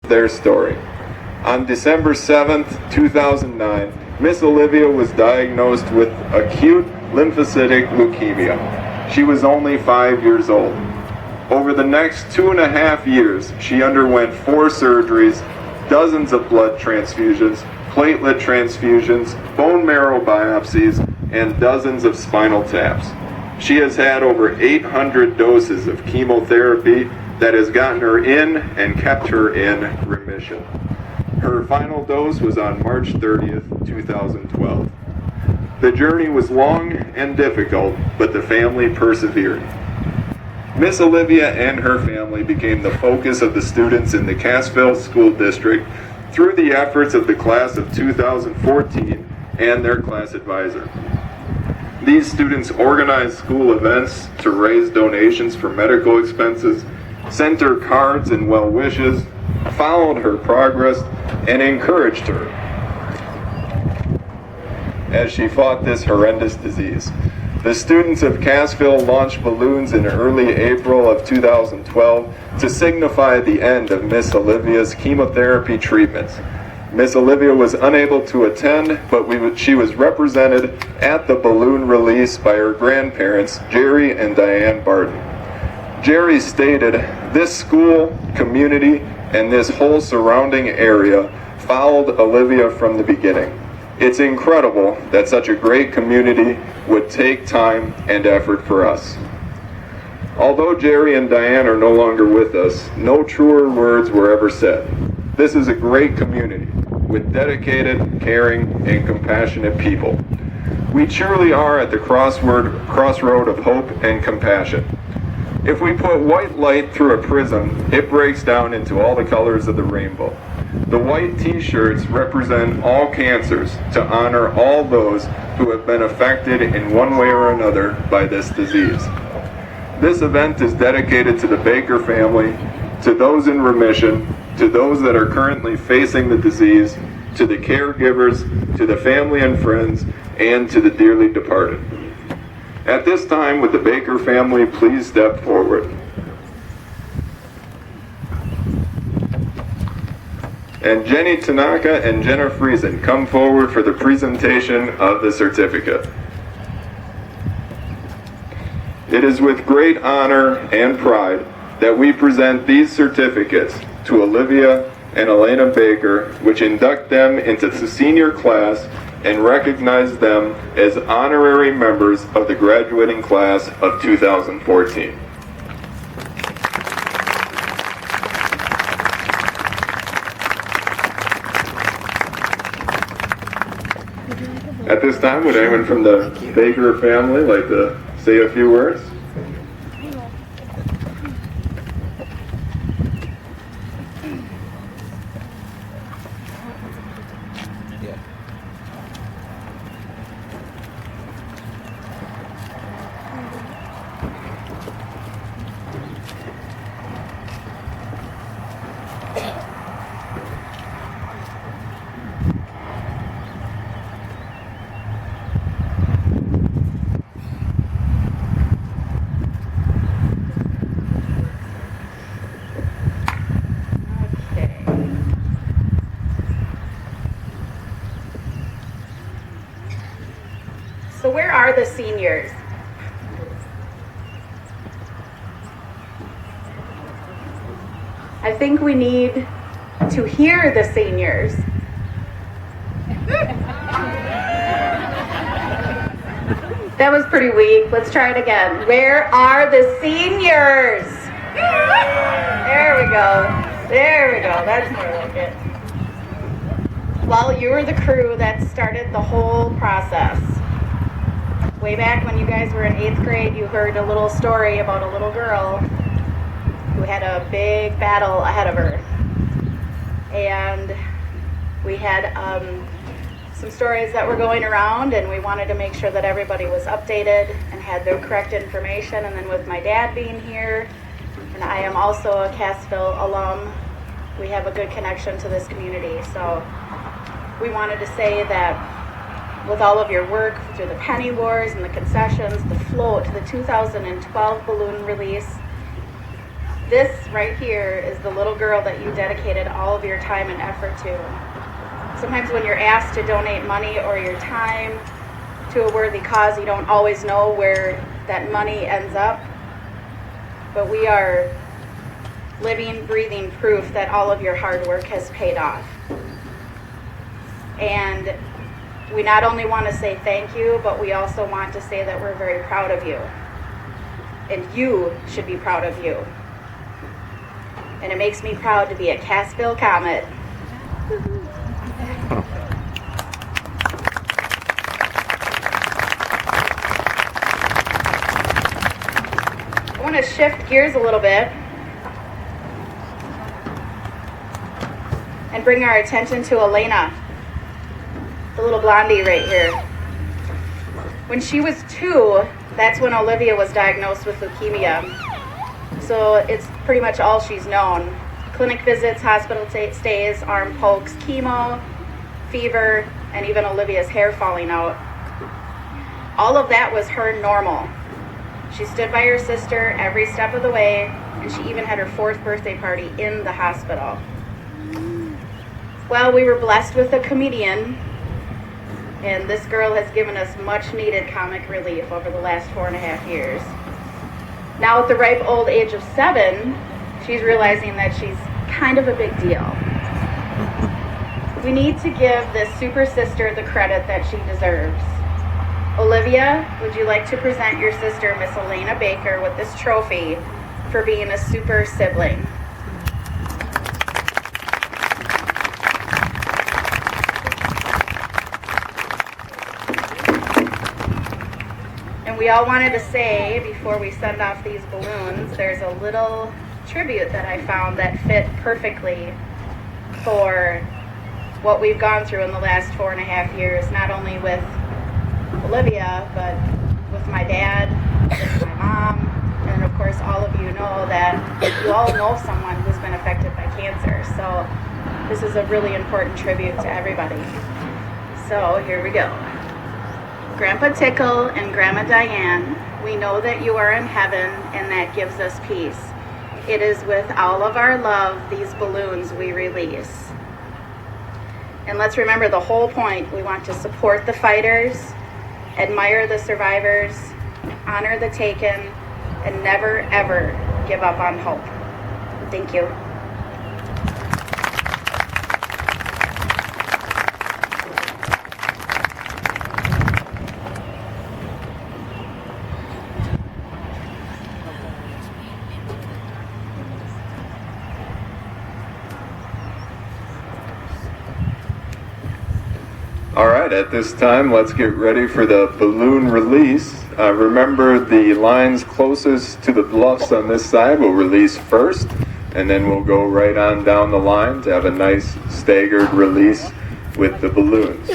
their story. On December 7th, 2009, Miss Olivia was diagnosed with acute lymphocytic leukemia. She was only 5 years old. Over the next 2.5 years, she underwent 4 surgeries, dozens of blood transfusions, platelet transfusions, bone marrow biopsies, and dozens of spinal taps. She has had over 800 doses of chemotherapy that has gotten her in and kept her in remission. Her final dose was on March 30th, 2012. The journey was long and difficult, but the family persevered. Miss Olivia and her family became the focus of the students in the Cassville School District through the efforts of the class of 2014 and their class advisor. These students organized school events to raise donations for medical expenses, sent her cards and well wishes, followed her progress, and encouraged her as she fought this horrendous disease. The students of Cassville launched balloons in early April of 2012 to signify the end of Miss Olivia's chemotherapy treatments. Miss Olivia was unable to attend, but she was represented at the balloon release by her grandparents, Jerry and Diane Barton. Jerry stated, "This school, community, and this whole surrounding area followed Olivia from the beginning. It's incredible that such a great community would take time and effort for us." Although Jerry and Diane are no longer with us, no truer words were ever said. This is a great community with dedicated, caring, and compassionate people. We truly are at the crossroad of hope and compassion. If we put white light through a prism, it breaks down into all the colors of the rainbow. The white t-shirts represent all cancers to honor all those who have been affected in one way or another by this disease. This event is dedicated to the Baker family, to those in remission, to those that are currently facing the disease, to the caregivers, to the family and friends, and to the dearly departed. At this time, would the Baker family please step forward? And Jenny Tanaka and Jenna Friesen come forward for the presentation of the certificate. It is with great honor and pride that we present these certificates to Olivia and Elena Baker, which induct them into the senior class and recognize them as honorary members of the graduating class of 2014. At this time, would anyone from the Baker family like to say a few words? So where are the seniors? I think we need to hear the seniors. That was pretty weak. Let's try it again. Where are the seniors? There we go. There we go. That's more like it. Well, you were the crew that started the whole process. Way back when you guys were in 8th grade, you heard a little story about a little girl who had a big battle ahead of her. And we had some stories that were going around, and we wanted to make sure that everybody was updated and had the correct information. And then with my dad being here, and I am also a Cassville alum, we have a good connection to this community. So we wanted to say that with all of your work through the penny wars and the concessions, the float, the 2012 balloon release, This right here is the little girl that you dedicated all of your time and effort to. Sometimes when you're asked to donate money or your time to a worthy cause, you don't always know where that money ends up. But we are living, breathing proof that all of your hard work has paid off. And we not only want to say thank you, but we also want to say that we're very proud of you. And you should be proud of you. And it makes me proud to be a Cassville Comet. I want to shift gears a little bit and bring our attention to Elena, the little blondie right here. When she was 2, that's when Olivia was diagnosed with leukemia. So it's pretty much all she's known. Clinic visits, hospital stays, arm pokes, chemo, fever, and even Olivia's hair falling out. All of that was her normal. She stood by her sister every step of the way, and she even had her 4th birthday party in the hospital. Well, we were blessed with a comedian, and this girl has given us much needed comic relief over the last 4.5 years. Now at the ripe old age of 7, she's realizing that she's kind of a big deal. We need to give this super sister the credit that she deserves. Olivia, would you like to present your sister, Miss Elena Baker, with this trophy for being a super sibling? And we all wanted to say, before we send off these balloons, there's a little tribute that I found that fit perfectly for what we've gone through in the last 4.5 years, not only with Olivia, but with my dad, with my mom, and of course all of you know that you all know someone who's been affected by cancer. So this is a really important tribute to everybody. So here we go. Grandpa Tickle and Grandma Diane, we know that you are in heaven and that gives us peace. It is with all of our love these balloons we release. And let's remember the whole point. We want to support the fighters, admire the survivors, honor the taken, and never ever give up on hope. Thank you. All right, at this time, let's get ready for the balloon release. Remember, the lines closest to the bluffs on this side will release first, and then we'll go right on down the line to have a nice staggered release with the balloons.